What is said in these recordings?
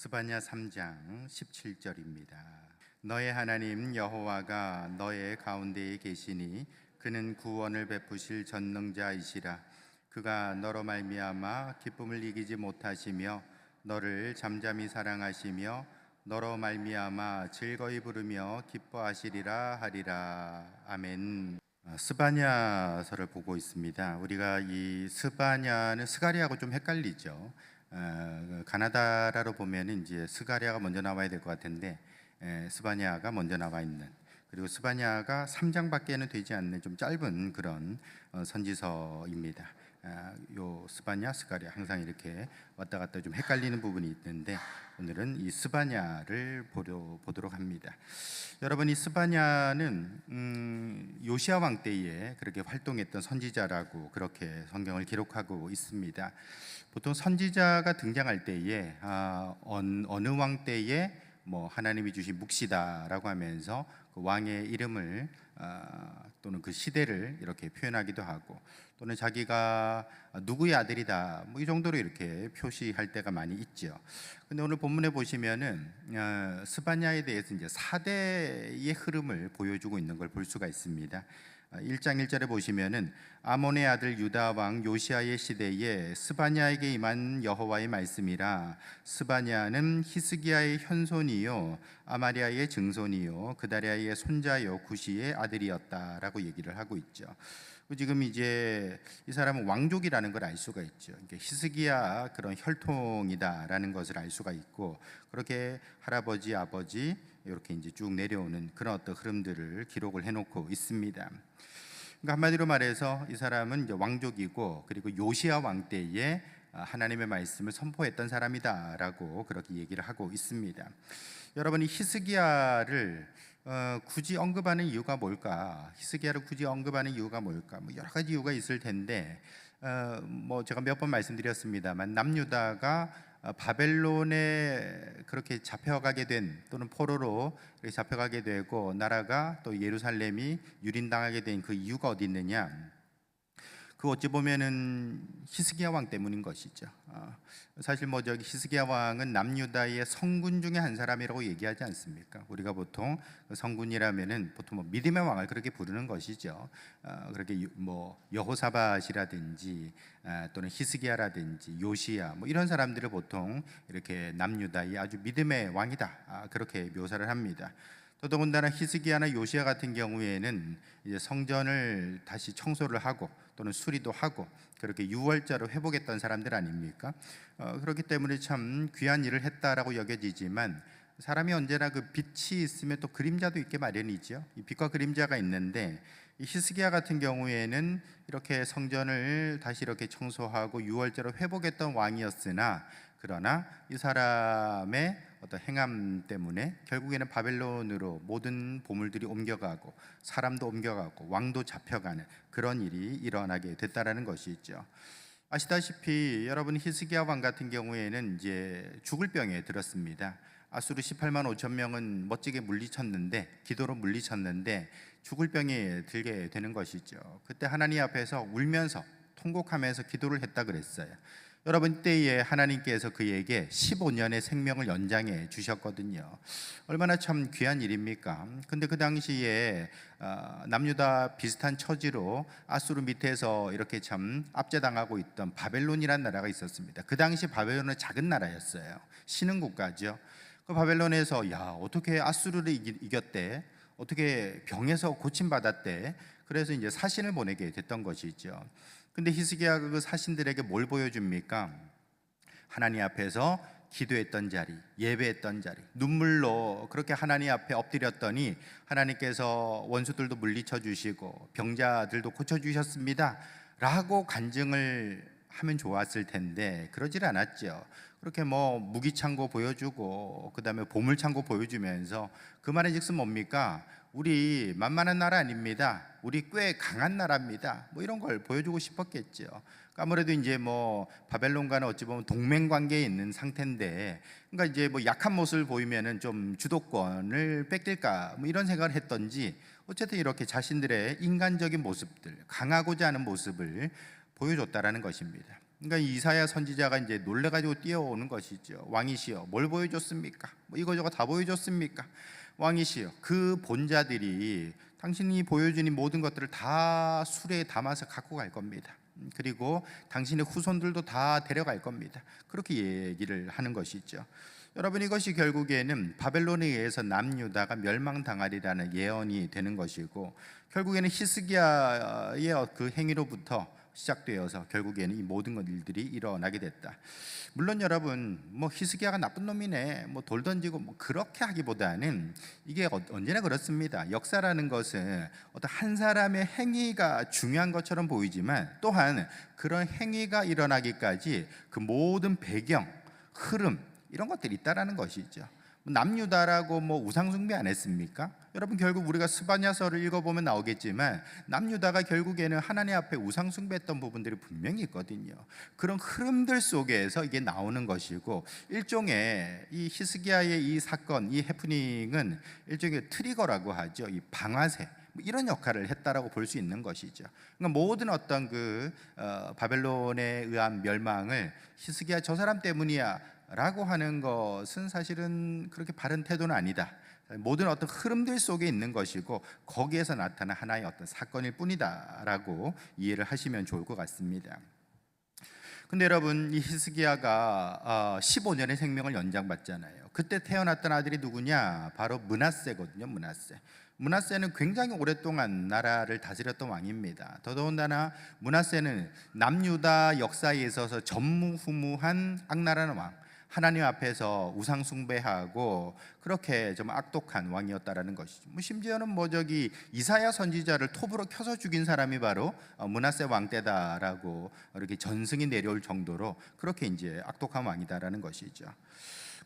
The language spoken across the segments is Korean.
스바냐 3장 17절입니다. 너의 하나님 여호와가 너의 가운데에 계시니 그는 구원을 베푸실 전능자이시라. 그가 너로 말미암아 기쁨을 이기지 못하시며 너를 잠잠히 사랑하시며 너로 말미암아 즐거이 부르며 기뻐하시리라 하리라. 아멘. 스바냐서를 보고 있습니다. 우리가 이 스바냐는 스가랴하고 좀 헷갈리죠. 가나다라로 보면 이제 스가랴가 먼저 나와야 될 것 같은데 스바냐가 먼저 나와 있는, 그리고 스바냐가 3장밖에는 되지 않는 좀 짧은 그런 선지서입니다. 요 스바냐, 스가랴 항상 이렇게 왔다 갔다 좀 헷갈리는 부분이 있는데 오늘은 이 스바냐를 보도록 합니다. 여러분, 이 스바냐는 요시야 왕 때에 그렇게 활동했던 선지자라고 그렇게 성경을 기록하고 있습니다. 보통 선지자가 등장할 때에 어느 왕 때에 뭐 하나님이 주신 묵시다라고 하면서 그 왕의 이름을 또는 그 시대를 이렇게 표현하기도 하고, 또는 자기가 누구의 아들이다 뭐 이 정도로 이렇게 표시할 때가 많이 있죠. 근데 오늘 본문에 보시면은 스바냐에 대해서 이제 4대의 흐름을 보여주고 있는 걸 볼 수가 있습니다. 1장 1절에 보시면은 아몬의 아들 유다 왕 요시아의 시대에 스바냐에게 임한 여호와의 말씀이라. 스바냐는 히스기야의 현손이요 아마리아의 증손이요 그다리아의 손자요 구시의 아들이었다라고 얘기를 하고 있죠. 지금 이제 이 사람은 왕족이라는 걸 알 수가 있죠. 그러니까 히스기야 그런 혈통이다라는 것을 알 수가 있고, 그렇게 할아버지, 아버지 이렇게 이제 쭉 내려오는 그런 어떤 흐름들을 기록을 해놓고 있습니다. 그러니까 한마디로 말해서 이 사람은 이제 왕족이고, 그리고 요시야 왕 때에 하나님의 말씀을 선포했던 사람이다라고 그렇게 얘기를 하고 있습니다. 여러분이 히스기야를 굳이 언급하는 이유가 뭘까? 히스기야를 굳이 언급하는 이유가 뭘까? 뭐 여러 가지 이유가 있을 텐데, 뭐 제가 몇 번 말씀드렸습니다만 남유다가 바벨론에 그렇게 잡혀가게 된, 또는 포로로 잡혀가게 되고 나라가 또 예루살렘이 유린당하게 된 그 이유가 어디 있느냐? 그 어찌 보면은 히스기야 왕 때문인 것이죠. 사실 뭐 저기 히스기야 왕은 남유다의 성군 중에 한 사람이라고 얘기하지 않습니까? 우리가 보통 성군이라면은 보통 뭐 믿음의 왕을 그렇게 부르는 것이죠. 그렇게 뭐 여호사밧이라든지 또는 히스기야라든지 요시야 뭐 이런 사람들을 보통 이렇게 남유다의 아주 믿음의 왕이다 그렇게 묘사를 합니다. 더더군다나 히스기야나 요시야 같은 경우에는 이제 성전을 다시 청소를 하고 또는 수리도 하고 그렇게 유월자로 회복했던 사람들 아닙니까? 그렇기 때문에 참 귀한 일을 했다라고 여겨지지만, 사람이 언제나 그 빛이 있으면 또 그림자도 있게 마련이죠. 이 빛과 그림자가 있는데, 이 히스기야 같은 경우에는 이렇게 성전을 다시 이렇게 청소하고 유월자로 회복했던 왕이었으나, 그러나 이 사람의 어떤 행함 때문에 결국에는 바벨론으로 모든 보물들이 옮겨가고 사람도 옮겨가고 왕도 잡혀가는 그런 일이 일어나게 됐다라는 것이 있죠. 아시다시피 여러분, 히스기야 왕 같은 경우에는 이제 죽을 병에 들었습니다. 아수르 18만 5천 명은 멋지게 물리쳤는데, 기도로 물리쳤는데 죽을 병에 들게 되는 것이죠. 그때 하나님 앞에서 울면서 통곡하면서 기도를 했다 그랬어요. 여러분, 때에 하나님께서 그에게 15년의 생명을 연장해 주셨거든요. 얼마나 참 귀한 일입니까? 근데 그 당시에 남유다 비슷한 처지로 아수르 밑에서 이렇게 참 압제당하고 있던 바벨론이라는 나라가 있었습니다. 그 당시 바벨론은 작은 나라였어요. 신흥 국가죠. 그 바벨론에서 어떻게 아수르를 이겼대? 어떻게 병에서 고침받았대? 그래서 이제 사신을 보내게 됐던 것이죠. 근데 히스기야가 그 사신들에게 뭘 보여줍니까? 하나님 앞에서 기도했던 자리, 예배했던 자리, 눈물로 그렇게 하나님 앞에 엎드렸더니 하나님께서 원수들도 물리쳐 주시고 병자들도 고쳐 주셨습니다 라고 간증을 하면 좋았을 텐데 그러질 않았죠. 그렇게 뭐 무기창고 보여주고 그 다음에 보물창고 보여주면서 그 말인즉슨 뭡니까? 우리 만만한 나라 아닙니다. 우리 꽤 강한 나라입니다. 뭐 이런 걸 보여주고 싶었겠죠. 아무래도 이제 뭐 바벨론과는 어찌 보면 동맹 관계에 있는 상태인데, 그러니까 이제 뭐 약한 모습을 보이면은 좀 주도권을 뺏길까 뭐 이런 생각을 했던지, 어쨌든 이렇게 자신들의 인간적인 모습들, 강하고자 하는 모습을 보여줬다라는 것입니다. 그러니까 이사야 선지자가 이제 놀래가지고 뛰어오는 것이죠. 왕이시여, 뭘 보여줬습니까? 뭐 이거저거 다 보여줬습니까? 왕이시여, 그 본자들이 당신이 보여준 이 모든 것들을 다 수레에 담아서 갖고 갈 겁니다. 그리고 당신의 후손들도 다 데려갈 겁니다. 그렇게 얘기를 하는 것이죠. 여러분, 이것이 결국에는 바벨론에 의해서 남유다가 멸망당하리라는 예언이 되는 것이고, 결국에는 히스기야의 그 행위로부터 시작되어서 결국에는 이 모든 일들이 일어나게 됐다. 물론 여러분, 뭐 히스기야가 나쁜 놈이네, 뭐 돌 던지고 뭐 그렇게 하기보다는 이게 언제나 그렇습니다. 역사라는 것은 어떤 한 사람의 행위가 중요한 것처럼 보이지만, 또한 그런 행위가 일어나기까지 그 모든 배경, 흐름, 이런 것들이 있다라는 것이죠. 남유다라고 뭐 우상숭배 안 했습니까? 여러분, 결국 우리가 스바냐서를 읽어보면 나오겠지만 남유다가 결국에는 하나님 앞에 우상숭배했던 부분들이 분명히 있거든요. 그런 흐름들 속에서 이게 나오는 것이고, 일종의 이 히스기야의 이 사건, 이 해프닝은 일종의 트리거라고 하죠. 이 방아쇠, 이런 역할을 했다라고 볼 수 있는 것이죠. 그러니까 모든 어떤 바벨론에 의한 멸망을 히스기야 저 사람 때문이야 라고 하는 것은 사실은 그렇게 바른 태도는 아니다. 모든 어떤 흐름들 속에 있는 것이고, 거기에서 나타난 하나의 어떤 사건일 뿐이다 라고 이해를 하시면 좋을 것 같습니다. 근데 여러분, 이 히스기야가 15년의 생명을 연장받잖아요. 그때 태어났던 아들이 누구냐? 바로 므낫세거든요. 므낫세는 굉장히 오랫동안 나라를 다스렸던 왕입니다. 더더군다나 므낫세는 남유다 역사에 있어서 전무후무한 악랄한 왕, 하나님 앞에서 우상 숭배하고 그렇게 좀 악독한 왕이었다라는 것이죠. 심지어는 이사야 선지자를 톱으로 켜서 죽인 사람이 바로 므낫세 왕 때다라고 이렇게 전승이 내려올 정도로 그렇게 이제 악독한 왕이다라는 것이죠.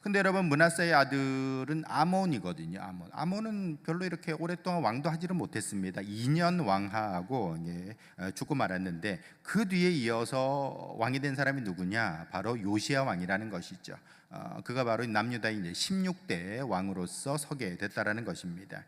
근데 여러분, 므낫세의 아들은 아몬이거든요. 아몬은 별로 이렇게 오랫동안 왕도 하지를 못했습니다. 2년 왕하고 죽고 말았는데, 그 뒤에 이어서 왕이 된 사람이 누구냐? 바로 요시야 왕이라는 것이죠. 그가 바로 남유다의 이제 16대 왕으로서 서게 됐다라는 것입니다.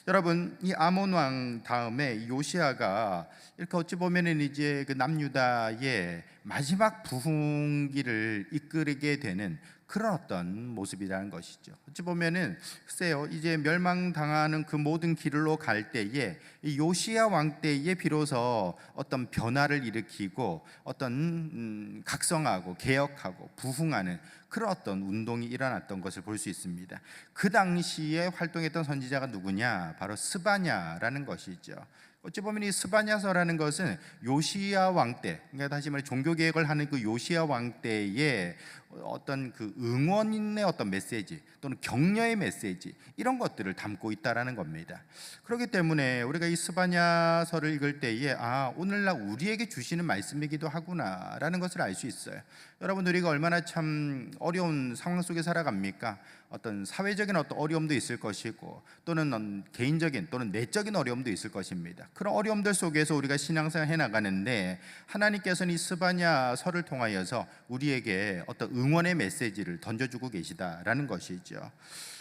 여러분, 이 아몬 왕 다음에 요시야가 이렇게 어찌 보면은 이제 그 남유다의 마지막 부흥기를 이끌게 되는 그런 어떤 모습이라는 것이죠. 어찌 보면은 글쎄요, 이제 멸망당하는 그 모든 길로 갈 때에 이 요시야 왕 때에 비로소 어떤 변화를 일으키고 어떤 각성하고 개혁하고 부흥하는 그런 어떤 운동이 일어났던 것을 볼 수 있습니다. 그 당시에 활동했던 선지자가 누구냐? 바로 스바냐라는 것이죠. 어찌 보면 이 스바냐서라는 것은 요시야 왕 때, 그러니까 다시 말해 종교 개혁을 하는 그 요시야 왕 때에 어떤 그 응원의 어떤 메시지 또는 격려의 메시지, 이런 것들을 담고 있다라는 겁니다. 그렇기 때문에 우리가 이 스바냐서를 읽을 때에 오늘날 우리에게 주시는 말씀이기도 하구나라는 것을 알 수 있어요. 여러분, 우리가 얼마나 참 어려운 상황 속에 살아갑니까? 어떤 사회적인 어떤 어려움도 있을 것이고, 또는 개인적인 또는 내적인 어려움도 있을 것입니다. 그런 어려움들 속에서 우리가 신앙생활 해나가는데, 하나님께서는 이 스바냐서를 통하여서 우리에게 어떤 응원의 메시지를 던져주고 계시다라는 것이죠.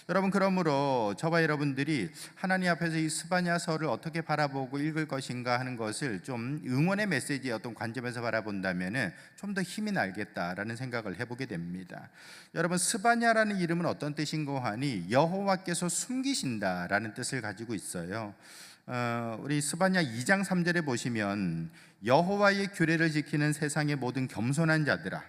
여러분, 그러므로 저와 여러분들이 하나님 앞에서 이 스바냐서를 어떻게 바라보고 읽을 것인가 하는 것을 좀 응원의 메시지의 어떤 관점에서 바라본다면 좀 더 힘이 나겠다라는 생각을 해보게 됩니다. 여러분, 스바냐라는 이름은 어떤 뜻인고 하니 여호와께서 숨기신다라는 뜻을 가지고 있어요. 우리 스바냐 2장 3절에 보시면 여호와의 규례를 지키는 세상의 모든 겸손한 자들아,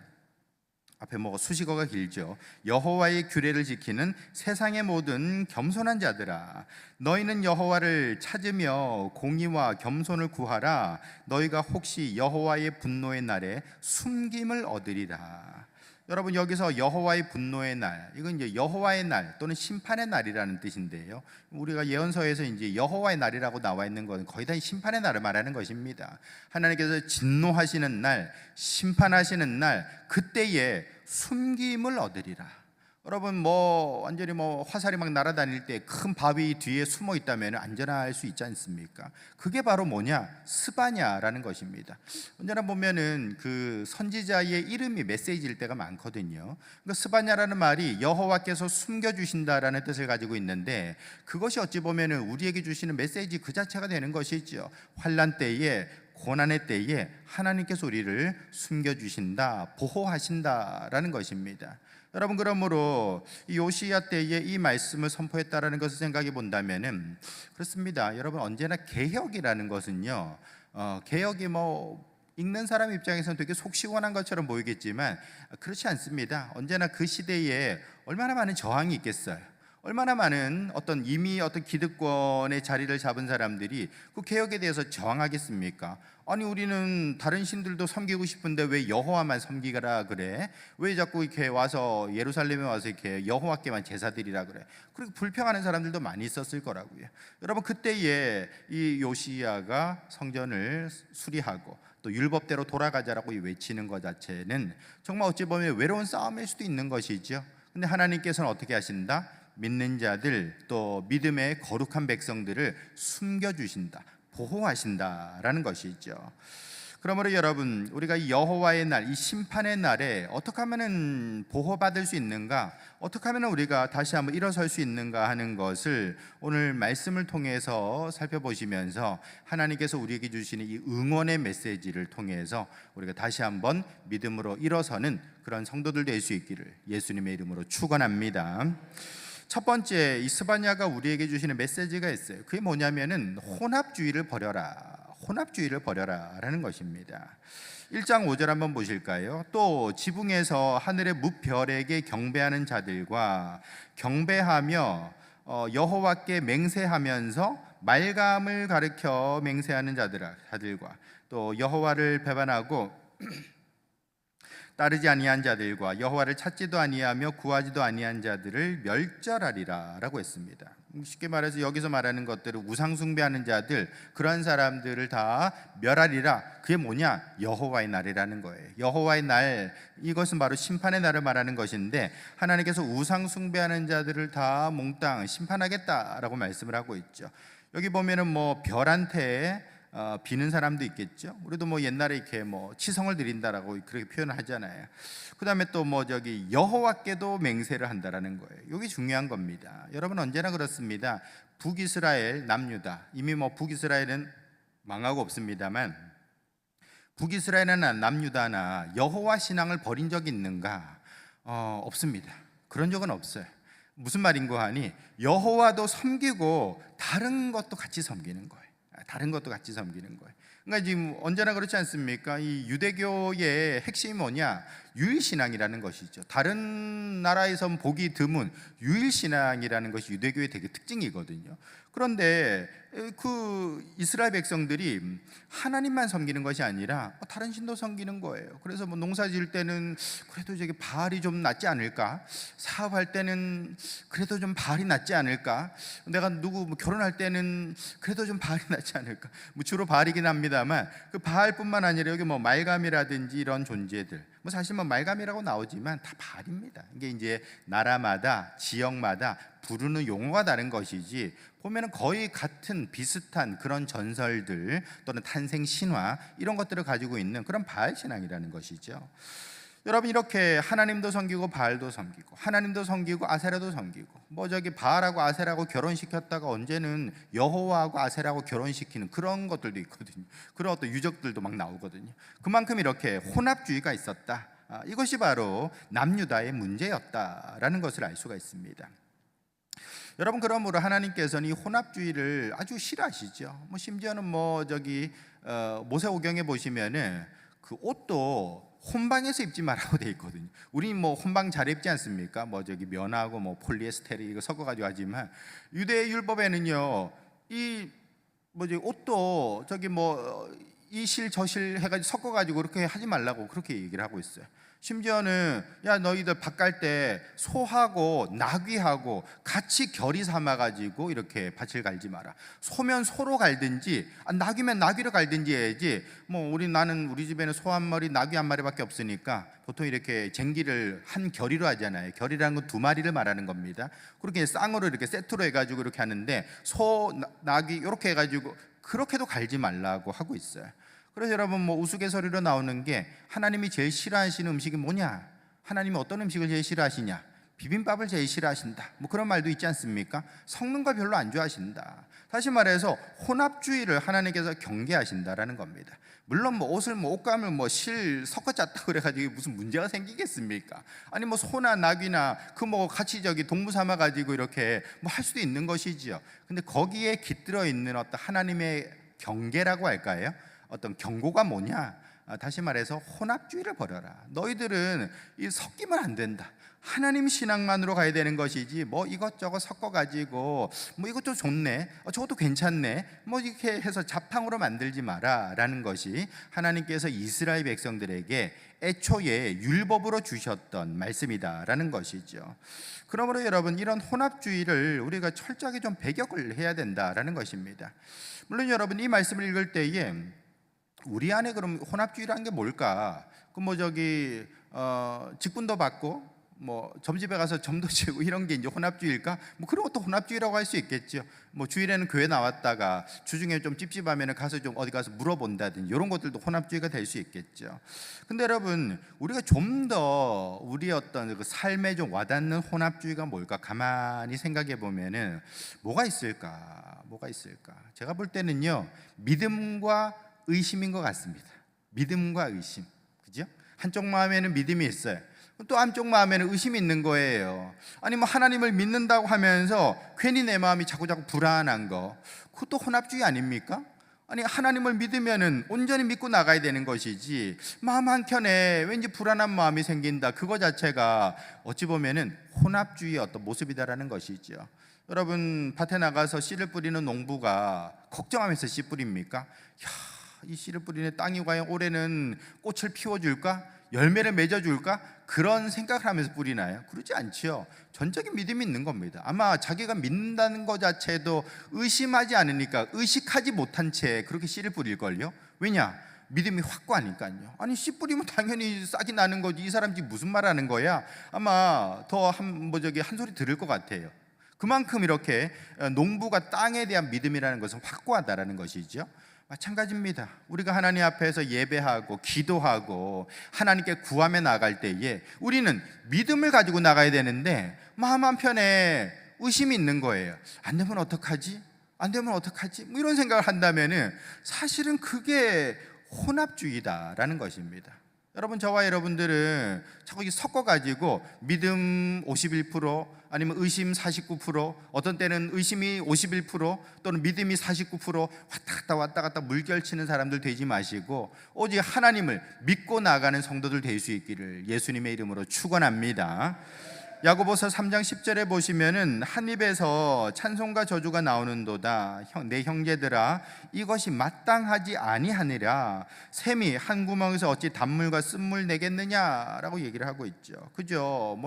앞에 수식어가 길죠. 여호와의 규례를 지키는 세상의 모든 겸손한 자들아, 너희는 여호와를 찾으며 공의와 겸손을 구하라. 너희가 혹시 여호와의 분노의 날에 숨김을 얻으리라. 여러분, 여기서 여호와의 분노의 날, 이건 이제 여호와의 날 또는 심판의 날이라는 뜻인데요. 우리가 예언서에서 이제 여호와의 날이라고 나와 있는 건 거의 다 심판의 날을 말하는 것입니다. 하나님께서 진노하시는 날, 심판하시는 날, 그때에 숨김을 얻으리라. 여러분, 완전히 화살이 막 날아다닐 때 큰 바위 뒤에 숨어 있다면 안전할 수 있지 않습니까? 그게 바로 뭐냐? 스바냐라는 것입니다. 언제나 보면은 그 선지자의 이름이 메시지일 때가 많거든요. 그러니까 스바냐라는 말이 여호와께서 숨겨주신다라는 뜻을 가지고 있는데, 그것이 어찌 보면은 우리에게 주시는 메시지 그 자체가 되는 것이죠. 환난 때에 고난의 때에 하나님께서 우리를 숨겨주신다, 보호하신다라는 것입니다. 여러분, 그러므로 이 요시야 때에 이 말씀을 선포했다라는 것을 생각해 본다면은 그렇습니다. 여러분, 언제나 개혁이라는 것은요, 개혁이 읽는 사람 입장에서는 되게 속 시원한 것처럼 보이겠지만 그렇지 않습니다. 언제나 그 시대에 얼마나 많은 저항이 있겠어요. 얼마나 많은 이미 기득권의 자리를 잡은 사람들이 그 개혁에 대해서 저항하겠습니까? 아니, 우리는 다른 신들도 섬기고 싶은데 왜 여호와만 섬기라 그래? 왜 자꾸 이렇게 와서 예루살렘에 와서 이렇게 여호와께만 제사드리라 그래? 그렇게 불평하는 사람들도 많이 있었을 거라고요. 여러분, 그때에 이 요시야가 성전을 수리하고 또 율법대로 돌아가자라고 외치는 것 자체는 정말 어찌 보면 외로운 싸움일 수도 있는 것이죠. 근데 하나님께서는 어떻게 하신다? 믿는 자들, 또 믿음의 거룩한 백성들을 숨겨주신다, 보호하신다라는 것이죠. 그러므로 여러분, 우리가 이 여호와의 날, 이 심판의 날에 어떻게 하면 보호받을 수 있는가, 어떻게 하면 우리가 다시 한번 일어설 수 있는가 하는 것을 오늘 말씀을 통해서 살펴보시면서 하나님께서 우리에게 주시는 이 응원의 메시지를 통해서 우리가 다시 한번 믿음으로 일어서는 그런 성도들 될 수 있기를 예수님의 이름으로 축원합니다. 첫 번째, 이 스바냐가 우리에게 주시는 메시지가 있어요. 그게 뭐냐면은 혼합주의를 버려라, 혼합주의를 버려라 라는 것입니다. 1장 5절 한번 보실까요? 또 지붕에서 하늘의 무별에게 경배하는 자들과 경배하며 여호와께 맹세하면서 말감을 가르쳐 맹세하는 자들과 또 여호와를 배반하고 따르지 아니한 자들과 여호와를 찾지도 아니하며 구하지도 아니한 자들을 멸절하리라 라고 했습니다. 쉽게 말해서 여기서 말하는 것들은 우상 숭배하는 자들, 그런 사람들을 다 멸하리라. 그게 뭐냐? 여호와의 날이라는 거예요. 여호와의 날, 이것은 바로 심판의 날을 말하는 것인데 하나님께서 우상 숭배하는 자들을 다 몽땅 심판하겠다라고 말씀을 하고 있죠. 여기 보면은 별한테 비는 사람도 있겠죠. 우리도 옛날에 이렇게 치성을 드린다라고 그렇게 표현을 하잖아요. 그다음에 또 여호와께도 맹세를 한다라는 거예요. 이게 중요한 겁니다. 여러분, 언제나 그렇습니다. 북이스라엘, 남유다, 이미 북이스라엘은 망하고 없습니다만 북이스라엘이나 남유다나 여호와 신앙을 버린 적이 있는가? 없습니다. 그런 적은 없어요. 무슨 말인고 하니 여호와도 섬기고 다른 것도 같이 섬기는 거예요. 다른 것도 같이 섬기는 거예요. 그러니까 지금 언제나 그렇지 않습니까? 이 유대교의 핵심이 뭐냐? 유일신앙이라는 것이죠. 다른 나라에서 보기 드문 유일신앙이라는 것이 유대교의 되게 특징이거든요. 그런데 그 이스라엘 백성들이 하나님만 섬기는 것이 아니라 다른 신도 섬기는 거예요. 그래서 농사 지을 때는 그래도 저기 바알이 좀 낫지 않을까? 사업할 때는 그래도 좀 바알이 낫지 않을까? 내가 누구 결혼할 때는 그래도 좀 바알이 낫지 않을까? 주로 바알이긴 합니다만 그 바알뿐만 아니라 여기 말감이라든지 이런 존재들, 사실 말감이라고 나오지만 다 바알입니다. 이게 이제 나라마다 지역마다 부르는 용어가 다른 것이지 보면은 거의 같은 비슷한 그런 전설들 또는 탄생 신화 이런 것들을 가지고 있는 그런 바알 신앙이라는 것이죠. 여러분, 이렇게 하나님도 섬기고 바알도 섬기고 하나님도 섬기고 아세라도 섬기고 바알하고 아세라하고 결혼시켰다가 언제는 여호와하고 아세라하고 결혼시키는 그런 것들도 있거든요. 그런 어떤 유적들도 막 나오거든요. 그만큼 이렇게 혼합주의가 있었다. 이것이 바로 남유다의 문제였다라는 것을 알 수가 있습니다. 여러분, 그러므로 하나님께서는 이 혼합주의를 아주 싫어하시죠. 심지어는 모세오경에 보시면은 그 옷도 혼방에서 입지 말라고 돼 있거든요. 우리 혼방 잘 입지 않습니까? 면하고 폴리에스테르 이거 섞어가지고 하지만 유대 율법에는요 이 옷도 이실 저실 해가지고 섞어가지고 그렇게 하지 말라고 그렇게 얘기를 하고 있어요. 심지어는 야, 너희들 밭 갈 때 소하고 나귀하고 같이 결이 삼아가지고 이렇게 밭을 갈지 마라. 소면 소로 갈든지 나귀면 나귀로 갈든지 해야지. 나는 우리 집에는 소 한 마리 나귀 한 마리밖에 없으니까 보통 이렇게 쟁기를 한 결이로 하잖아요. 결이라는 건 두 마리를 말하는 겁니다. 그렇게 쌍으로 이렇게 세트로 해가지고 이렇게 하는데 소, 나귀 이렇게 해가지고 그렇게도 갈지 말라고 하고 있어요. 그래서 여러분 우스갯소리로 나오는 게 하나님이 제일 싫어하시는 음식이 뭐냐? 하나님이 어떤 음식을 제일 싫어하시냐? 비빔밥을 제일 싫어하신다, 뭐 그런 말도 있지 않습니까? 섞는 걸 별로 안 좋아하신다. 다시 말해서 혼합주의를 하나님께서 경계하신다라는 겁니다. 물론 뭐 옷을 옷감을 실 섞어 짰다 그래가지고 무슨 문제가 생기겠습니까? 아니 뭐 소나 낙이나 그 같이 동무 삼아 가지고 이렇게 할 수도 있는 것이지요. 근데 거기에 깃들어 있는 어떤 하나님의 경계라고 할까요? 어떤 경고가 뭐냐? 다시 말해서 혼합주의를 버려라. 너희들은 섞이면 안 된다. 하나님 신앙만으로 가야 되는 것이지 이것저것 섞어가지고 이것도 좋네, 저것도 괜찮네, 이렇게 해서 잡탕으로 만들지 마라 라는 것이 하나님께서 이스라엘 백성들에게 애초에 율법으로 주셨던 말씀이다라는 것이죠. 그러므로 여러분, 이런 혼합주의를 우리가 철저하게 좀 배격을 해야 된다라는 것입니다. 물론 여러분, 이 말씀을 읽을 때에 우리 안에 그럼 혼합주의라는 게 뭘까? 직분도 받고 점집에 가서 점도 치고 이런 게 이제 혼합주의일까? 그런 것도 혼합주의라고 할 수 있겠죠. 주일에는 교회 나왔다가 주중에 좀 찝찝하면 가서 좀 어디 가서 물어본다든지 이런 것들도 혼합주의가 될 수 있겠죠. 근데 여러분, 우리가 좀 더 우리 어떤 그 삶에 좀 와닿는 혼합주의가 뭘까? 가만히 생각해 보면은 뭐가 있을까? 제가 볼 때는요, 믿음과 의심인 것 같습니다. 믿음과 의심, 그죠? 한쪽 마음에는 믿음이 있어요. 또 한쪽 마음에는 의심이 있는 거예요. 아니 하나님을 믿는다고 하면서 괜히 내 마음이 자꾸 불안한 거, 그것도 혼합주의 아닙니까? 아니 하나님을 믿으면은 온전히 믿고 나가야 되는 것이지, 마음 한켠에 왠지 불안한 마음이 생긴다, 그거 자체가 어찌 보면은 혼합주의의 어떤 모습이다라는 것이죠. 여러분, 밭에 나가서 씨를 뿌리는 농부가 걱정하면서 씨 뿌립니까? 이 씨를 뿌리는 땅이 과연 올해는 꽃을 피워줄까? 열매를 맺어줄까? 그런 생각을 하면서 뿌리나요? 그러지 않지요. 전적인 믿음이 있는 겁니다. 아마 자기가 믿는다는 것 자체도 의심하지 않으니까 의식하지 못한 채 그렇게 씨를 뿌릴걸요. 왜냐? 믿음이 확고하니까요. 아니 씨 뿌리면 당연히 싹이 나는 거지, 이 사람 지금 무슨 말 하는 거야? 아마 더 한 소리 들을 것 같아요. 그만큼 이렇게 농부가 땅에 대한 믿음이라는 것은 확고하다라는 것이죠. 마찬가지입니다. 우리가 하나님 앞에서 예배하고 기도하고 하나님께 구하며 나갈 때에 우리는 믿음을 가지고 나가야 되는데 마음 한편에 의심이 있는 거예요. 안 되면 어떡하지? 이런 생각을 한다면은 사실은 그게 혼합주의다라는 것입니다. 여러분, 저와 여러분들은 자꾸 섞어가지고 믿음 51%, 아니면 의심 49%, 어떤 때는 의심이 51% 또는 믿음이 49% 왔다 갔다 물결치는 사람들 되지 마시고 오직 하나님을 믿고 나가는 성도들 될 수 있기를 예수님의 이름으로 축원합니다. 야고보서 3장 10절에 보시면은 한 입에서 찬송과 저주가 나오는도다. 내 형제들아, 이것이 마땅하지 아니하니라. 샘이 한 구멍에서 어찌 단물과 쓴물 내겠느냐라고 얘기를 하고 있죠. 그죠?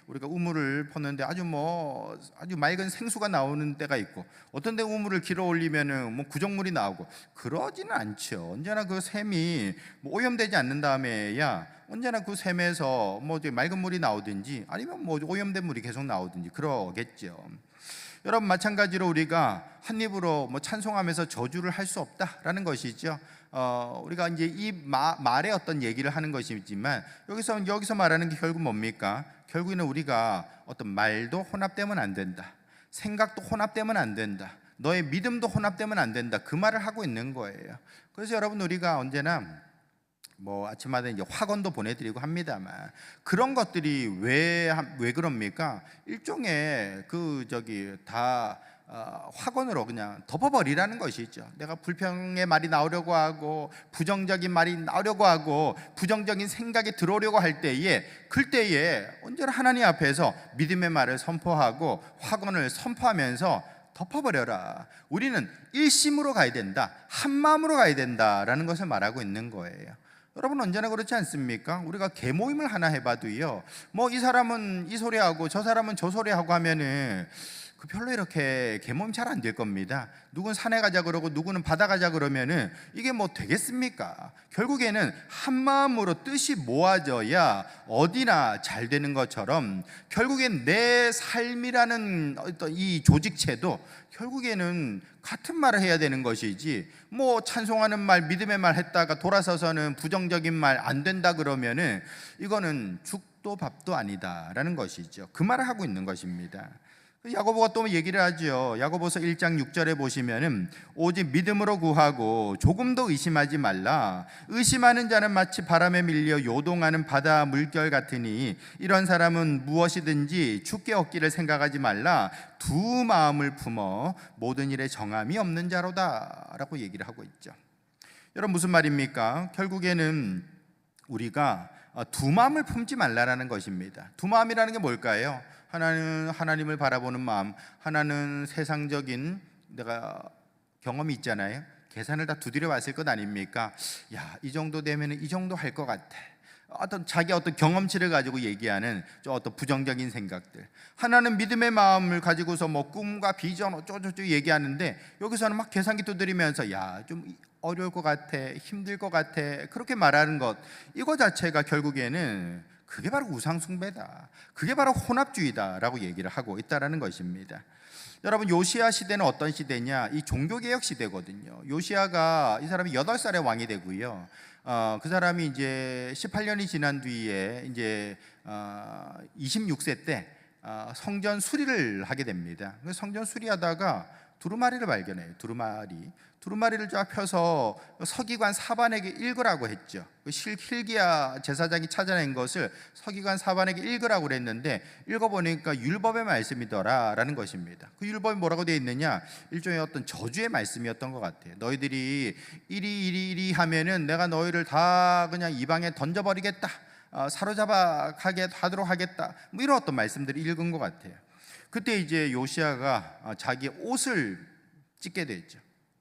우리가 우물을 퍼는데 아주 맑은 생수가 나오는 때가 있고, 어떤 데 우물을 길어 올리면은 구정물이 나오고 그러지는 않죠. 언제나 그 샘이 오염되지 않는 다음에야 언제나 그 샘에서 맑은 물이 나오든지 아니면 오염된 물이 계속 나오든지 그러겠죠. 여러분, 마찬가지로 우리가 한 입으로 찬송하면서 저주를 할 수 없다라는 것이죠. 우리가 이제 이 말의 어떤 얘기를 하는 것이지만 여기서 말하는 게 결국 뭡니까? 결국에는 우리가 어떤 말도 혼합되면 안 된다, 생각도 혼합되면 안 된다, 너의 믿음도 혼합되면 안 된다, 그 말을 하고 있는 거예요. 그래서 여러분, 우리가 언제나 아침마다 이제 학원도 보내드리고 합니다만 그런 것들이 왜 그럽니까? 일종의 학원으로 그냥 덮어버리라는 것이죠. 내가 불평의 말이 나오려고 하고 부정적인 말이 나오려고 하고 부정적인 생각이 들어오려고 할 때에 그때에 언제나 하나님 앞에서 믿음의 말을 선포하고 학원을 선포하면서 덮어버려라. 우리는 일심으로 가야 된다, 한 마음으로 가야 된다라는 것을 말하고 있는 거예요. 여러분, 언제나 그렇지 않습니까? 우리가 개모임을 하나 해봐도요, 이 사람은 이 소리하고 저 사람은 저 소리하고 하면은 별로 이렇게 개모임 잘 안 될 겁니다. 누군 산에 가자 그러고 누구는 바다 가자 그러면은 이게 되겠습니까? 결국에는 한 마음으로 뜻이 모아져야 어디나 잘 되는 것처럼 결국엔 내 삶이라는 어떤 이 조직체도 결국에는 같은 말을 해야 되는 것이지, 찬송하는 말, 믿음의 말 했다가 돌아서서는 부정적인 말 안 된다 그러면은 이거는 떡도 밥도 아니다라는 것이죠. 그 말을 하고 있는 것입니다. 야고보가 또 얘기를 하죠. 야고보서 1장 6절에 보시면은 오직 믿음으로 구하고 조금도 의심하지 말라. 의심하는 자는 마치 바람에 밀려 요동하는 바다 물결 같으니 이런 사람은 무엇이든지 주께 얻기를 생각하지 말라. 두 마음을 품어 모든 일에 정함이 없는 자로다라고 얘기를 하고 있죠. 여러분, 무슨 말입니까? 결국에는 우리가 두 마음을 품지 말라라는 것입니다. 두 마음이라는 게 뭘까요? 하나는 하나님을 바라보는 마음, 하나는 세상적인 내가 경험이 있잖아요. 계산을 다 두드려 봤을 것 아닙니까? 야, 이 정도 되면 이 정도 할 것 같아. 자기 어떤 경험치를 가지고 얘기하는 어떤 부정적인 생각들. 하나는 믿음의 마음을 가지고서 뭐 꿈과 비전 어쩌고저쩌고 얘기하는데 여기서는 막 계산기 두드리면서 야, 좀 어려울 것 같아, 힘들 것 같아, 그렇게 말하는 것, 이거 자체가 결국에는 그게 바로 우상숭배다, 그게 바로 혼합주의다라고 얘기를 하고 있다라는 것입니다. 여러분, 요시야 시대는 어떤 시대냐? 이 종교개혁 시대거든요. 요시야가, 이 사람이 8살에 왕이 되고요. 그 사람이 이제 18년이 지난 뒤에 이제 26세 때 성전 수리를 하게 됩니다. 성전 수리하다가 두루마리를 발견해요. 두루마리를 쫙 펴서 서기관 사반에게 읽으라고 했죠. 힐기야 제사장이 찾아낸 것을 서기관 사반에게 읽으라고 그랬는데 읽어보니까 율법의 말씀이더라라는 것입니다. 그 율법이 뭐라고 되어 있느냐? 일종의 어떤 저주의 말씀이었던 것 같아요. 너희들이 이리 하면은 내가 너희를 다 그냥 이방에 던져버리겠다, 사로잡아 가게 하도록 하겠다, 뭐 이런 어떤 말씀들이 읽은 것 같아요. 그때 이제 요시야가 자기 옷을 찢게 됐죠.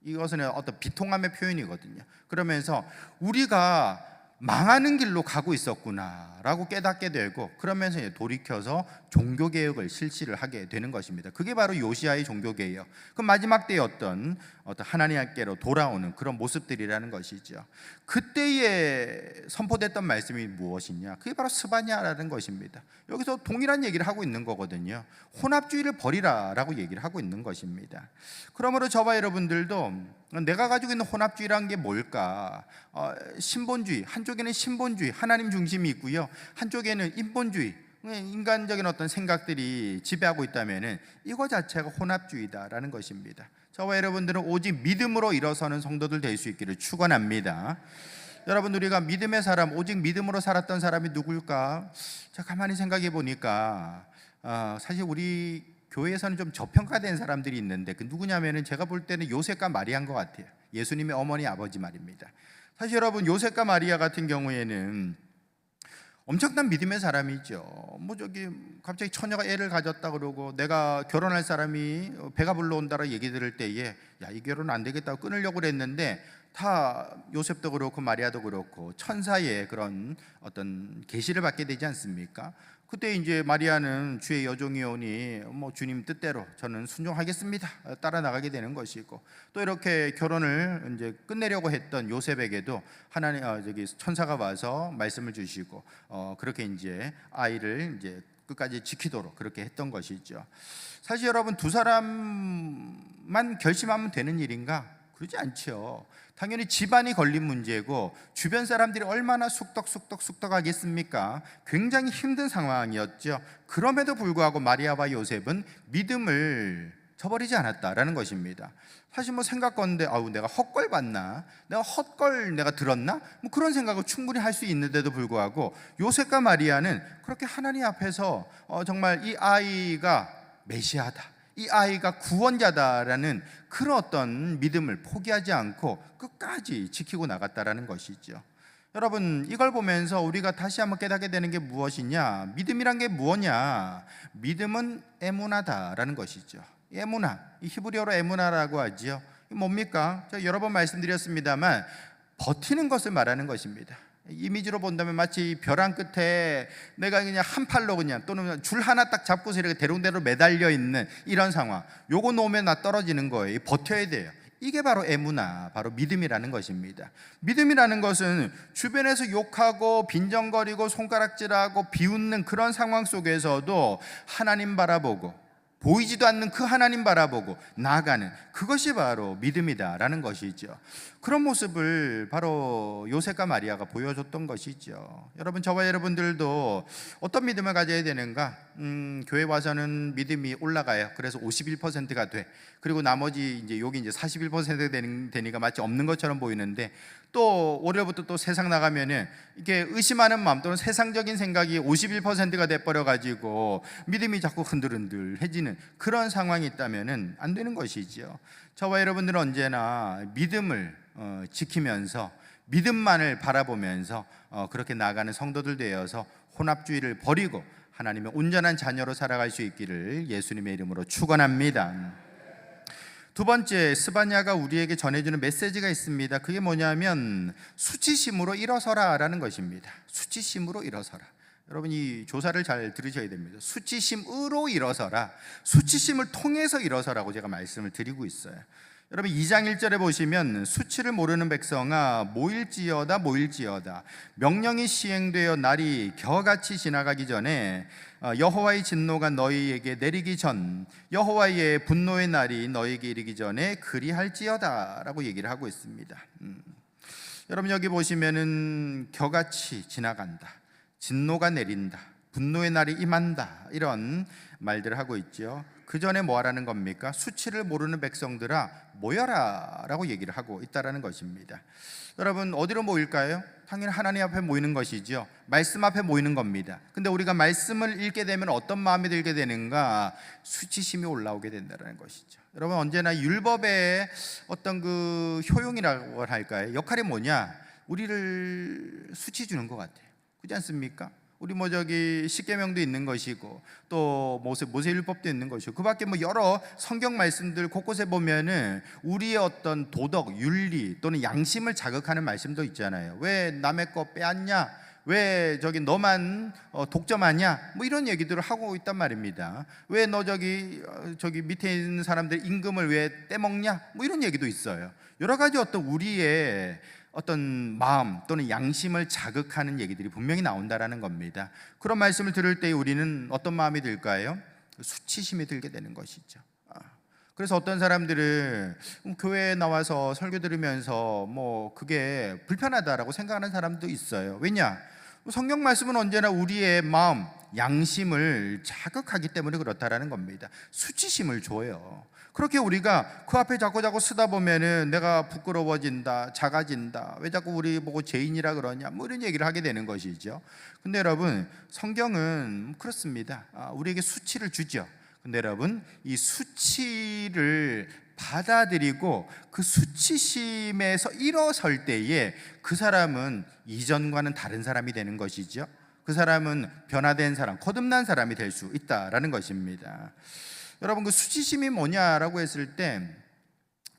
이것은 어떤 비통함의 표현이거든요. 그러면서 우리가 망하는 길로 가고 있었구나라고 깨닫게 되고, 그러면서 돌이켜서 종교개혁을 실시를 하게 되는 것입니다. 그게 바로 요시야의 종교개혁, 그 마지막 때의 어떤 하나님께로 돌아오는 그런 모습들이라는 것이죠. 그때에 선포됐던 말씀이 무엇이냐? 그게 바로 스바냐라는 것입니다. 여기서 동일한 얘기를 하고 있는 거거든요. 혼합주의를 버리라라고 얘기를 하고 있는 것입니다. 그러므로 저와 여러분들도 내가 가지고 있는 혼합주의라는 게 뭘까? 신본주의, 한쪽에는 신본주의, 하나님 중심이 있고요, 한쪽에는 인본주의, 인간적인 어떤 생각들이 지배하고 있다면 이거 자체가 혼합주의다라는 것입니다. 저와 여러분들은 오직 믿음으로 일어서는 성도들 될 수 있기를 축원합니다. 여러분, 우리가 믿음의 사람, 오직 믿음으로 살았던 사람이 누굴까? 제가 가만히 생각해 보니까 사실 우리 교회에서는 좀 저평가된 사람들이 있는데 그 누구냐면은 제가 볼 때는 요셉과 마리아인 것 같아요. 예수님의 어머니 아버지 말입니다. 사실 여러분, 요셉과 마리아 같은 경우에는 엄청난 믿음의 사람이죠. 갑자기 처녀가 애를 가졌다 그러고 내가 결혼할 사람이 배가 불러온다라고 얘기 들을 때에 야, 이 결혼 안 되겠다고 끊으려고 그랬는데 다 요셉도 그렇고 마리아도 그렇고 천사의 그런 어떤 계시를 받게 되지 않습니까? 그때 이제 마리아는 주의 여종이오니 주님 뜻대로 저는 순종하겠습니다, 따라 나가게 되는 것이고, 또 이렇게 결혼을 이제 끝내려고 했던 요셉에게도 하나님 천사가 와서 말씀을 주시고 그렇게 이제 아이를 이제 끝까지 지키도록 그렇게 했던 것이죠. 사실 여러분, 두 사람만 결심하면 되는 일인가? 그러지 않죠. 당연히 집안이 걸린 문제고 주변 사람들이 얼마나 숙덕하겠습니까? 굉장히 힘든 상황이었죠. 그럼에도 불구하고 마리아와 요셉은 믿음을 저버리지 않았다라는 것입니다. 사실 생각건데 내가 헛걸 봤나? 내가 헛걸 들었나? 그런 생각을 충분히 할 수 있는데도 불구하고 요셉과 마리아는 그렇게 하나님 앞에서 정말 이 아이가 메시아다, 이 아이가 구원자다라는 그런 어떤 믿음을 포기하지 않고 끝까지 지키고 나갔다라는 것이죠. 여러분, 이걸 보면서 우리가 다시 한번 깨닫게 되는 게 무엇이냐? 믿음이란 게 무엇냐? 믿음은 에무나다라는 것이죠. 에무나, 이 히브리어로 에무나라고 하지요. 뭡니까? 제가 여러 번 말씀드렸습니다만 버티는 것을 말하는 것입니다. 이미지로 본다면 마치 벼랑 끝에 내가 그냥 한 팔로 또는 줄 하나 딱 잡고서 이렇게 대롱대로 매달려 있는 이런 상황, 요거 놓으면 나 떨어지는 거예요. 버텨야 돼요. 이게 바로 에무나, 바로 믿음이라는 것입니다. 믿음이라는 것은 주변에서 욕하고 빈정거리고 손가락질하고 비웃는 그런 상황 속에서도 하나님 바라보고 보이지도 않는 그 하나님 바라보고 나아가는, 그것이 바로 믿음이다라는 것이죠. 그런 모습을 바로 요셉과 마리아가 보여줬던 것이죠. 여러분, 저와 여러분들도 어떤 믿음을 가져야 되는가? 교회 와서는 믿음이 올라가요. 그래서 51%가 돼. 그리고 나머지 이제 여기 이제 41% 되니까 마치 없는 것처럼 보이는데, 또 월요일부터 또 세상 나가면은 이게 의심하는 마음 또는 세상적인 생각이 51%가 돼버려 가지고 믿음이 자꾸 흔들흔들해지는 그런 상황이 있다면은 안 되는 것이지요. 저와 여러분들은 언제나 믿음을 지키면서 믿음만을 바라보면서 그렇게 나아가는 성도들 되어서 혼합주의를 버리고 하나님의 온전한 자녀로 살아갈 수 있기를 예수님의 이름으로 축원합니다. 두 번째, 스바냐가 우리에게 전해주는 메시지가 있습니다. 그게 뭐냐면 수치심으로 일어서라 라는 것입니다. 수치심으로 일어서라. 여러분, 이 조사를 잘 들으셔야 됩니다. 수치심으로 일어서라, 수치심을 통해서 일어서라고 제가 말씀을 드리고 있어요. 여러분, 2장 1절에 보시면 수치를 모르는 백성아 모일지어다 모일지어다, 명령이 시행되어 날이 겨같이 지나가기 전에 여호와의 진노가 너희에게 내리기 전, 여호와의 분노의 날이 너희에게 이르기 전에 그리할지어다 라고 얘기를 하고 있습니다. 여러분, 여기 보시면은 겨같이 지나간다, 진노가 내린다, 분노의 날이 임한다, 이런 말들을 하고 있죠. 그 전에 뭐 하라는 겁니까? 수치를 모르는 백성들아 모여라 라고 얘기를 하고 있다는 것입니다. 여러분, 어디로 모일까요? 당연히 하나님 앞에 모이는 것이죠. 말씀 앞에 모이는 겁니다. 근데 우리가 말씀을 읽게 되면 어떤 마음이 들게 되는가? 수치심이 올라오게 된다는 것이죠. 여러분, 언제나 율법의 어떤 그 효용이라고 할까요? 역할이 뭐냐? 우리를 수치 주는 것 같아요. 그렇지 않습니까? 우리 뭐 저기 십계명도 있는 것이고 또 모세율법도 있는 것이고, 그밖에 뭐 여러 성경 말씀들 곳곳에 보면은 우리의 어떤 도덕, 윤리 또는 양심을 자극하는 말씀도 있잖아요. 왜 남의 거 빼앗냐? 왜 저기 너만 독점하냐? 뭐 이런 얘기들을 하고 있단 말입니다. 왜 너 저기 밑에 있는 사람들 임금을 왜 떼먹냐? 뭐 이런 얘기도 있어요. 여러 가지 어떤 우리의 어떤 마음 또는 양심을 자극하는 얘기들이 분명히 나온다라는 겁니다. 그런 말씀을 들을 때 우리는 어떤 마음이 들까요? 수치심이 들게 되는 것이죠. 그래서 어떤 사람들은 교회에 나와서 설교 들으면서 뭐 그게 불편하다라고 생각하는 사람도 있어요. 왜냐? 성경 말씀은 언제나 우리의 마음, 양심을 자극하기 때문에 그렇다라는 겁니다. 수치심을 줘요. 그렇게 우리가 그 앞에 자꾸 쓰다 보면은 내가 부끄러워진다, 작아진다, 왜 자꾸 우리 보고 죄인이라 그러냐, 뭐 이런 얘기를 하게 되는 것이죠. 근데 여러분, 성경은 그렇습니다. 우리에게 수치를 주죠. 근데 여러분, 이 수치를 받아들이고 그 수치심에서 일어설 때에 그 사람은 이전과는 다른 사람이 되는 것이죠. 그 사람은 변화된 사람, 거듭난 사람이 될 수 있다라는 것입니다. 여러분, 그 수치심이 뭐냐라고 했을 때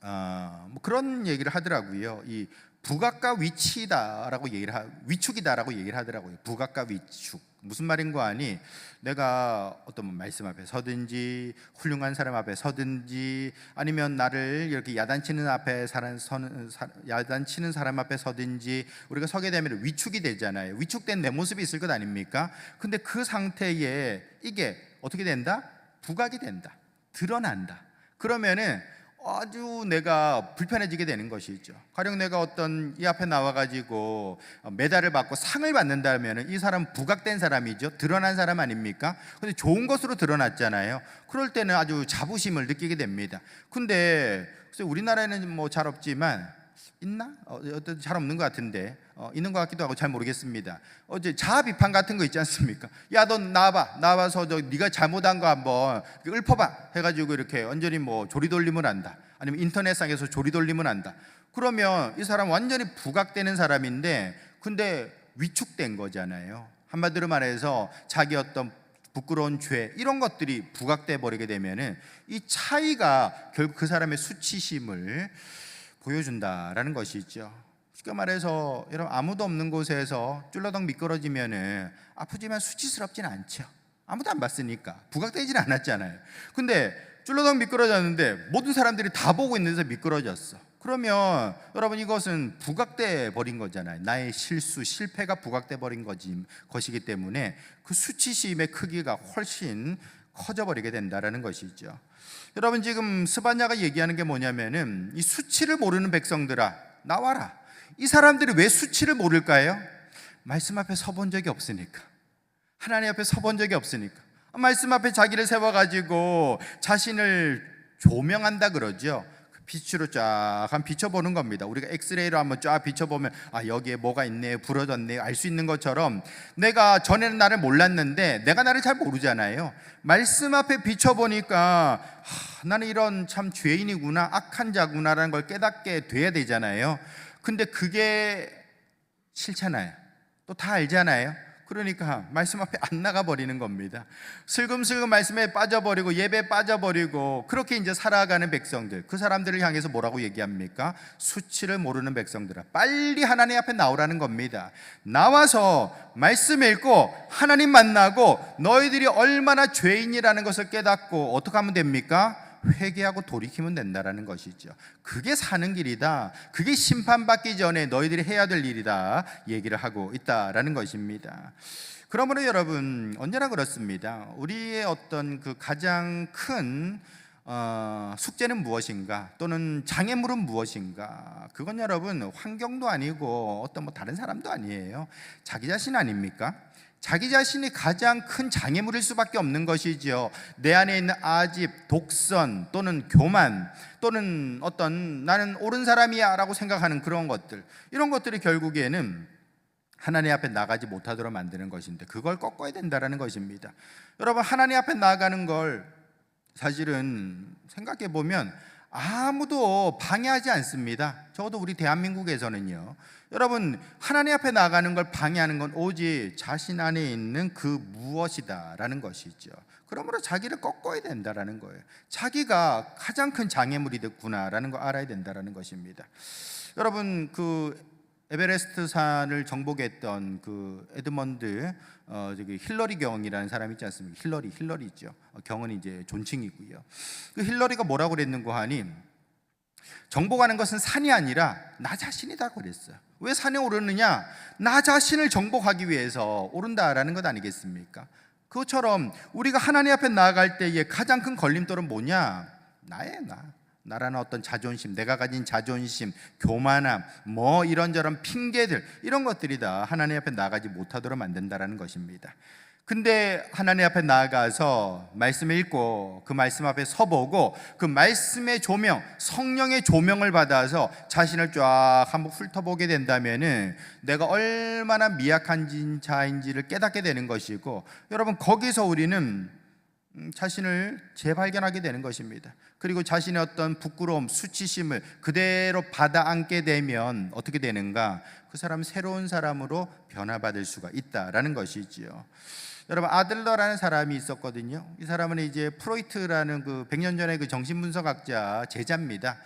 뭐 그런 얘기를 하더라고요. 이 부각과 위치다라고 위축이다라고 얘기를 하더라고요. 부각과 위축. 무슨 말인고 하니, 내가 어떤 말씀 앞에 서든지 훌륭한 사람 앞에 서든지 아니면 나를 이렇게 야단치는 사람 앞에 서든지 우리가 서게 되면 위축이 되잖아요. 위축된 내 모습이 있을 것 아닙니까? 근데 그 상태에 이게 어떻게 된다? 부각이 된다, 드러난다. 그러면은 아주 내가 불편해지게 되는 것이죠. 가령 내가 어떤 이 앞에 나와가지고 메달을 받고 상을 받는다면 이 사람은 부각된 사람이죠. 드러난 사람 아닙니까? 근데 좋은 것으로 드러났잖아요. 그럴 때는 아주 자부심을 느끼게 됩니다. 근데 우리나라에는 뭐 잘 없지만 있나? 잘 없는 것 같은데 있는 것 같기도 하고 잘 모르겠습니다. 어제 자아 비판 같은 거 있지 않습니까? 야, 너 나와서 네가 잘못한 거 한번 읊어봐 해가지고 이렇게 완전히 뭐 조리돌림을 한다, 아니면 인터넷상에서 조리돌림을 한다. 그러면 이 사람 완전히 부각되는 사람인데 근데 위축된 거잖아요. 한마디로 말해서 자기 어떤 부끄러운 죄 이런 것들이 부각돼 버리게 되면은 이 차이가 결국 그 사람의 수치심을 보여준다라는 것이죠. 쉽게 말해서 여러분, 아무도 없는 곳에서 쫄라덩 미끄러지면은 아프지만 수치스럽진 않죠. 아무도 안 봤으니까 부각되진 않았잖아요. 근데 쫄라덩 미끄러졌는데 모든 사람들이 다 보고 있는 데서 미끄러졌어. 그러면 여러분, 이것은 부각돼 버린 거잖아요. 나의 실패가 부각돼 버린 것이기 때문에 그 수치심의 크기가 훨씬 커져버리게 된다라는 것이죠. 여러분, 지금 스바냐가 얘기하는 게 뭐냐면은 이 수치를 모르는 백성들아 나와라. 이 사람들이 왜 수치를 모를까요? 말씀 앞에 서본 적이 없으니까. 하나님 앞에 서본 적이 없으니까. 말씀 앞에 자기를 세워가지고 자신을 조명한다 그러죠. 빛으로 쫙 한 비춰보는 겁니다. 우리가 엑스레이로 한번 쫙 비춰보면 여기에 뭐가 있네, 부러졌네 알 수 있는 것처럼, 내가 전에는 나를 몰랐는데 내가 나를 잘 모르잖아요. 말씀 앞에 비춰보니까 나는 이런 참 죄인이구나, 악한 자구나라는 걸 깨닫게 돼야 되잖아요. 근데 그게 싫잖아요. 또 다 알잖아요. 그러니까 말씀 앞에 안 나가버리는 겁니다. 슬금슬금 말씀에 빠져버리고 예배에 빠져버리고 그렇게 이제 살아가는 백성들, 그 사람들을 향해서 뭐라고 얘기합니까? 수치를 모르는 백성들아 빨리 하나님 앞에 나오라는 겁니다. 나와서 말씀 읽고 하나님 만나고 너희들이 얼마나 죄인이라는 것을 깨닫고 어떻게 하면 됩니까? 회개하고 돌이키면 된다라는 것이죠. 그게 사는 길이다, 그게 심판받기 전에 너희들이 해야 될 일이다 얘기를 하고 있다라는 것입니다. 그러므로 여러분, 언제나 그렇습니다. 우리의 어떤 그 가장 큰 숙제는 무엇인가, 또는 장애물은 무엇인가? 그건 여러분 환경도 아니고 어떤 뭐 다른 사람도 아니에요. 자기 자신 아닙니까? 자기 자신이 가장 큰 장애물일 수밖에 없는 것이지요. 내 안에 있는 아집, 독선, 또는 교만, 또는 어떤 나는 옳은 사람이야 라고 생각하는 그런 것들, 이런 것들이 결국에는 하나님 앞에 나가지 못하도록 만드는 것인데, 그걸 꺾어야 된다는 것입니다. 여러분, 하나님 앞에 나가는 걸 사실은 생각해 보면 아무도 방해하지 않습니다. 적어도 우리 대한민국에서는요. 여러분, 하나님 앞에 나가는 걸 방해하는 건 오직 자신 안에 있는 그 무엇이다라는 것이죠. 그러므로 자기를 꺾어야 된다라는 거예요. 자기가 가장 큰 장애물이 됐구나라는 걸 알아야 된다라는 것입니다. 여러분, 그 에베레스트 산을 정복했던 그 에드먼드 힐러리 경이라는 사람이 있지 않습니까? 힐러리 있죠. 경은 이제 존칭이고요. 그 힐러리가 뭐라고 그랬는가 하니, 정복하는 것은 산이 아니라 나 자신이다 그랬어요. 왜 산에 오르느냐? 나 자신을 정복하기 위해서 오른다라는 것 아니겠습니까? 그것처럼 우리가 하나님 앞에 나아갈 때의 가장 큰 걸림돌은 뭐냐? 나라는 어떤 자존심, 내가 가진 자존심, 교만함, 뭐 이런저런 핑계들, 이런 것들이 다 하나님 앞에 나아가지 못하도록 만든다라는 것입니다. 근데 하나님 앞에 나아가서 말씀을 읽고 그 말씀 앞에 서보고 그 말씀의 조명, 성령의 조명을 받아서 자신을 쫙 한번 훑어보게 된다면은 내가 얼마나 미약한 자인지를 깨닫게 되는 것이고, 여러분, 거기서 우리는 자신을 재발견하게 되는 것입니다. 그리고 자신의 어떤 부끄러움, 수치심을 그대로 받아 안게 되면 어떻게 되는가? 그 사람은 새로운 사람으로 변화받을 수가 있다라는 것이지요. 여러분, 아들러라는 사람이 있었거든요. 이 사람은 이제 프로이트라는 그 100년 전에 그 정신분석학자 제자입니다.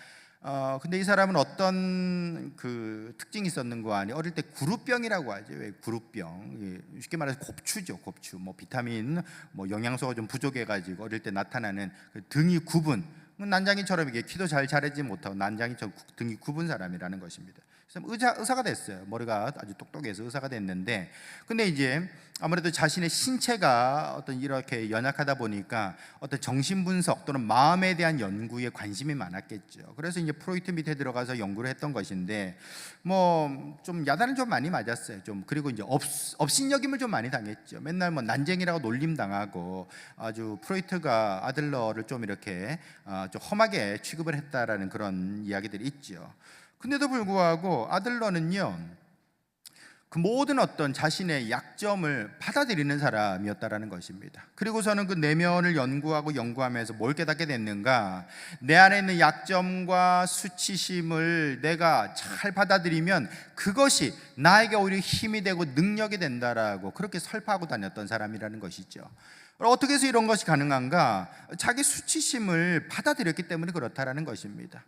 근데 이 사람은 어떤 그 특징이 있었는가 하니, 어릴 때 구루병이라고 하죠. 왜 구루병? 쉽게 말해서 곱추죠, 곱추. 뭐 비타민, 뭐 영양소가 좀 부족해가지고 어릴 때 나타나는 그 등이 굽은, 난장이처럼 이게 키도 잘 자라지 못하고 난장이처럼 등이 굽은 사람이라는 것입니다. 그래서 의사가 됐어요. 머리가 아주 똑똑해서 의사가 됐는데, 근데 이제 아무래도 자신의 신체가 어떤 이렇게 연약하다 보니까 어떤 정신분석 또는 마음에 대한 연구에 관심이 많았겠죠. 그래서 이제 프로이트 밑에 들어가서 연구를 했던 것인데, 뭐 좀 야단을 좀 많이 맞았어요. 좀, 그리고 이제 업신여김을 좀 많이 당했죠. 맨날 뭐 난쟁이라고 놀림 당하고, 아주 프로이트가 아들러를 좀 이렇게 좀 험하게 취급을 했다라는 그런 이야기들이 있죠. 근데도 불구하고 아들러는요, 그 모든 어떤 자신의 약점을 받아들이는 사람이었다라는 것입니다. 그리고서는 그 내면을 연구하면서 뭘 깨닫게 됐는가? 내 안에 있는 약점과 수치심을 내가 잘 받아들이면 그것이 나에게 오히려 힘이 되고 능력이 된다라고 그렇게 설파하고 다녔던 사람이라는 것이죠. 어떻게 해서 이런 것이 가능한가? 자기 수치심을 받아들였기 때문에 그렇다라는 것입니다.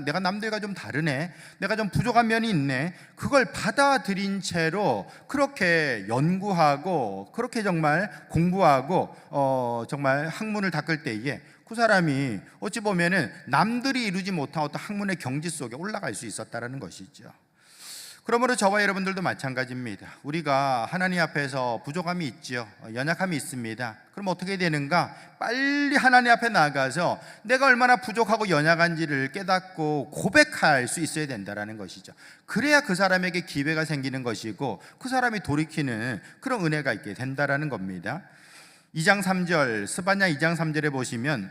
내가 남들과 좀 다르네, 내가 좀 부족한 면이 있네, 그걸 받아들인 채로 그렇게 연구하고 그렇게 정말 공부하고 정말 학문을 닦을 때에 그 사람이 어찌 보면은 남들이 이루지 못한 어떤 학문의 경지 속에 올라갈 수 있었다라는 것이죠. 그러므로 저와 여러분들도 마찬가지입니다. 우리가 하나님 앞에서 부족함이 있지요. 연약함이 있습니다. 그럼 어떻게 되는가? 빨리 하나님 앞에 나가서 내가 얼마나 부족하고 연약한지를 깨닫고 고백할 수 있어야 된다는 것이죠. 그래야 그 사람에게 기회가 생기는 것이고 그 사람이 돌이키는 그런 은혜가 있게 된다는 겁니다. 2장 3절, 스바냐 2장 3절에 보시면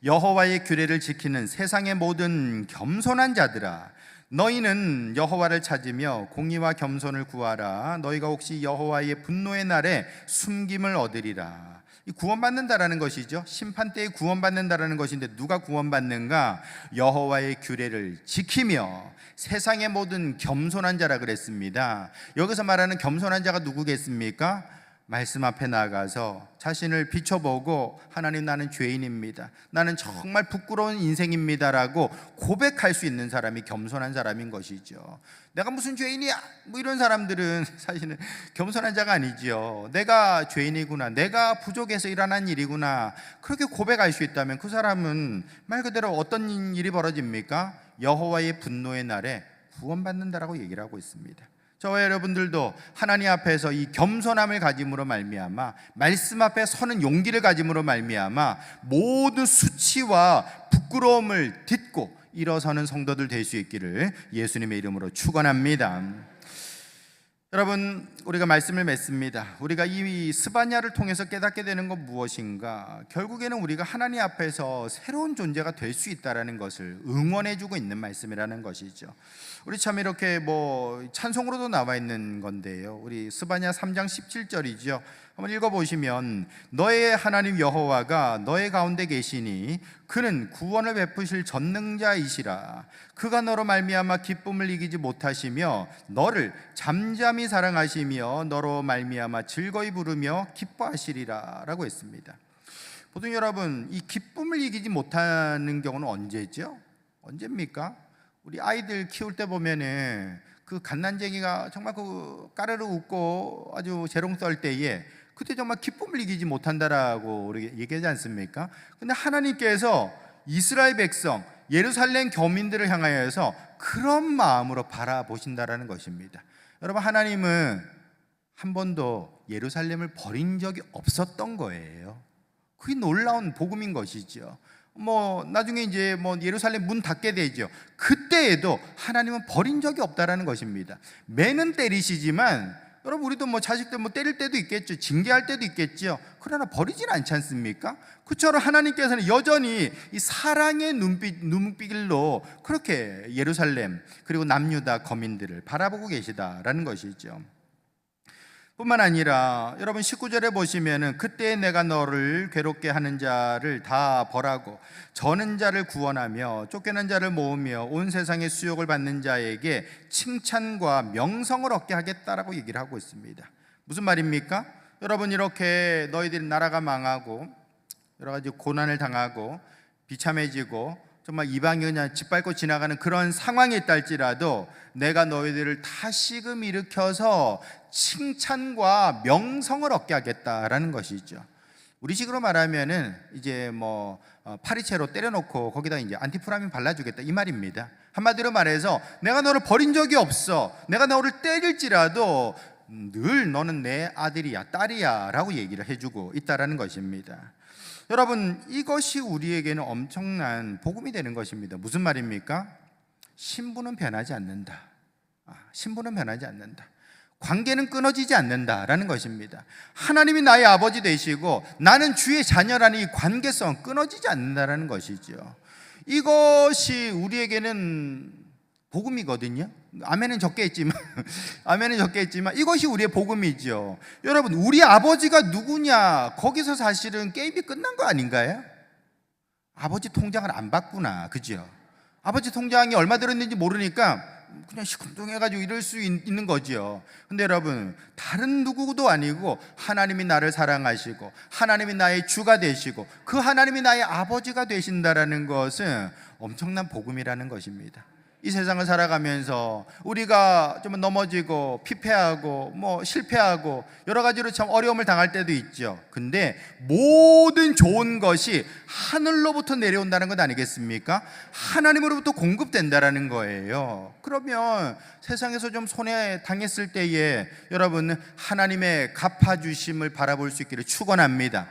여호와의 규례를 지키는 세상의 모든 겸손한 자들아, 너희는 여호와를 찾으며 공의와 겸손을 구하라. 너희가 혹시 여호와의 분노의 날에 숨김을 얻으리라. 구원받는다라는 것이죠. 심판 때에 구원받는다라는 것인데 누가 구원받는가? 여호와의 규례를 지키며 세상의 모든 겸손한 자라 그랬습니다. 여기서 말하는 겸손한 자가 누구겠습니까? 말씀 앞에 나가서 자신을 비춰보고 하나님, 나는 죄인입니다, 나는 정말 부끄러운 인생입니다라고 고백할 수 있는 사람이 겸손한 사람인 것이죠. 내가 무슨 죄인이야? 뭐 이런 사람들은 사실은 겸손한 자가 아니지요. 내가 죄인이구나, 내가 부족해서 일어난 일이구나, 그렇게 고백할 수 있다면 그 사람은 말 그대로 어떤 일이 벌어집니까? 여호와의 분노의 날에 구원받는다라고 얘기를 하고 있습니다. 저와 여러분들도 하나님 앞에서 이 겸손함을 가짐으로 말미암아, 말씀 앞에 서는 용기를 가짐으로 말미암아 모든 수치와 부끄러움을 딛고 일어서는 성도들 될 수 있기를 예수님의 이름으로 축원합니다. 여러분, 우리가 말씀을 맺습니다. 우리가 이 스바냐를 통해서 깨닫게 되는 건 무엇인가? 결국에는 우리가 하나님 앞에서 새로운 존재가 될 수 있다는 것을 응원해주고 있는 말씀이라는 것이죠. 우리 참 이렇게 찬송으로도 나와 있는 건데요, 우리 스바냐 3장 17절이죠. 한번 읽어보시면, 너의 하나님 여호와가 너의 가운데 계시니 그는 구원을 베푸실 전능자이시라. 그가 너로 말미암아 기쁨을 이기지 못하시며 너를 잠잠히 사랑하시며 너로 말미암아 즐거이 부르며 기뻐하시리라 라고 했습니다. 보통 여러분, 이 기쁨을 이기지 못하는 경우는 언제죠? 언제입니까? 우리 아이들 키울 때 보면은 그 갓난쟁이가 정말 그 까르르 웃고 아주 재롱 썰 때에 그때 정말 기쁨을 이기지 못한다라고 우리 얘기하지 않습니까? 근데 하나님께서 이스라엘 백성, 예루살렘 교민들을 향하여서 그런 마음으로 바라보신다라는 것입니다. 여러분, 하나님은 한 번도 예루살렘을 버린 적이 없었던 거예요. 그게 놀라운 복음인 것이죠. 나중에 이제 예루살렘 문 닫게 되죠. 그때에도 하나님은 버린 적이 없다라는 것입니다. 매는 때리시지만 여러분, 우리도 자식들 때릴 때도 있겠죠. 징계할 때도 있겠죠. 그러나 버리진 않지 않습니까? 그처럼 하나님께서는 여전히 이 사랑의 눈빛길로 그렇게 예루살렘 그리고 남유다 거민들을 바라보고 계시다라는 것이죠. 뿐만 아니라 여러분 19절에 보시면은 그때 내가 너를 괴롭게 하는 자를 다 벌하고 저는 자를 구원하며 쫓겨난 자를 모으며 온 세상의 수욕을 받는 자에게 칭찬과 명성을 얻게 하겠다라고 얘기를 하고 있습니다. 무슨 말입니까? 여러분, 이렇게 너희들이 나라가 망하고 여러 가지 고난을 당하고 비참해지고 정말 이방이 그냥 짓밟고 지나가는 그런 상황이 있다 할지라도 내가 너희들을 다시금 일으켜서 칭찬과 명성을 얻게 하겠다라는 것이죠. 우리식으로 말하면은 이제 파리채로 때려놓고 거기다 이제 안티프라민 발라주겠다 이 말입니다. 한마디로 말해서 내가 너를 버린 적이 없어, 내가 너를 때릴지라도 늘 너는 내 아들이야, 딸이야 라고 얘기를 해주고 있다라는 것입니다. 여러분, 이것이 우리에게는 엄청난 복음이 되는 것입니다. 무슨 말입니까? 신분은 변하지 않는다. 신분은 변하지 않는다. 관계는 끊어지지 않는다라는 것입니다. 하나님이 나의 아버지 되시고 나는 주의 자녀라는 이 관계성 끊어지지 않는다라는 것이죠. 이것이 우리에게는 복음이거든요. 아멘은 적게 했지만 아멘은 적게 했지만 이것이 우리의 복음이죠. 여러분, 우리 아버지가 누구냐, 거기서 사실은 게임이 끝난 거 아닌가요? 아버지 통장을 안 받구나, 그죠? 아버지 통장이 얼마 들었는지 모르니까 그냥 시큰둥해가지고 이럴 수 있는 거죠. 근데 여러분, 다른 누구도 아니고 하나님이 나를 사랑하시고 하나님이 나의 주가 되시고 그 하나님이 나의 아버지가 되신다라는 것은 엄청난 복음이라는 것입니다. 이 세상을 살아가면서 우리가 좀 넘어지고 피폐하고 뭐 실패하고 여러 가지로 참 어려움을 당할 때도 있죠. 근데 모든 좋은 것이 하늘로부터 내려온다는 것 아니겠습니까? 하나님으로부터 공급된다라는 거예요. 그러면 세상에서 좀 손해 당했을 때에 여러분 하나님의 갚아주심을 바라볼 수 있기를 축원합니다.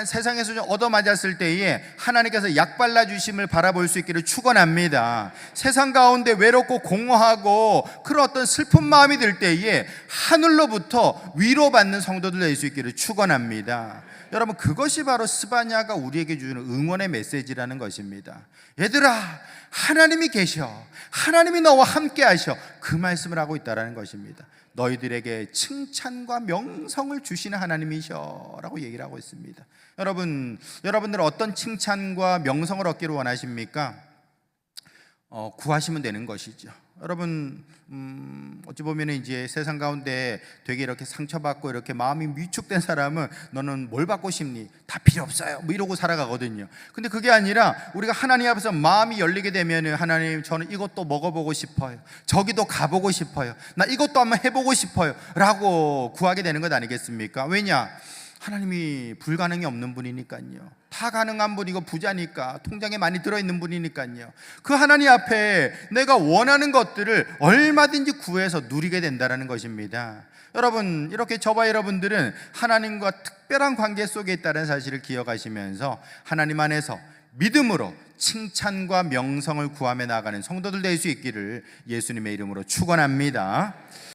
세상에서 좀 얻어맞았을 때에 하나님께서 약 발라주심을 바라볼 수 있기를 축원합니다. 세상 가운데 외롭고 공허하고 그런 어떤 슬픈 마음이 들 때에 하늘로부터 위로받는 성도들 될 수 있기를 축원합니다. 여러분 그것이 바로 스바냐가 우리에게 주는 응원의 메시지라는 것입니다. 얘들아 하나님이 계셔, 하나님이 너와 함께 하셔, 그 말씀을 하고 있다는 것입니다. 너희들에게 칭찬과 명성을 주시는 하나님이셔 라고 얘기를 하고 있습니다. 여러분들 어떤 칭찬과 명성을 얻기를 원하십니까? 구하시면 되는 것이죠. 여러분 어찌 보면 이제 세상 가운데 되게 이렇게 상처받고 이렇게 마음이 위축된 사람은 너는 뭘 받고 싶니? 다 필요 없어요 뭐 이러고 살아가거든요. 근데 그게 아니라 우리가 하나님 앞에서 마음이 열리게 되면 하나님 저는 이것도 먹어보고 싶어요, 저기도 가보고 싶어요, 나 이것도 한번 해보고 싶어요 라고 구하게 되는 것 아니겠습니까? 왜냐? 하나님이 불가능이 없는 분이니까요. 다 가능한 분이고 부자니까, 통장에 많이 들어있는 분이니까요. 그 하나님 앞에 내가 원하는 것들을 얼마든지 구해서 누리게 된다는 것입니다. 여러분 이렇게 저와 여러분들은 하나님과 특별한 관계 속에 있다는 사실을 기억하시면서 하나님 안에서 믿음으로 칭찬과 명성을 구하며 나아가는 성도들 될 수 있기를 예수님의 이름으로 축원합니다.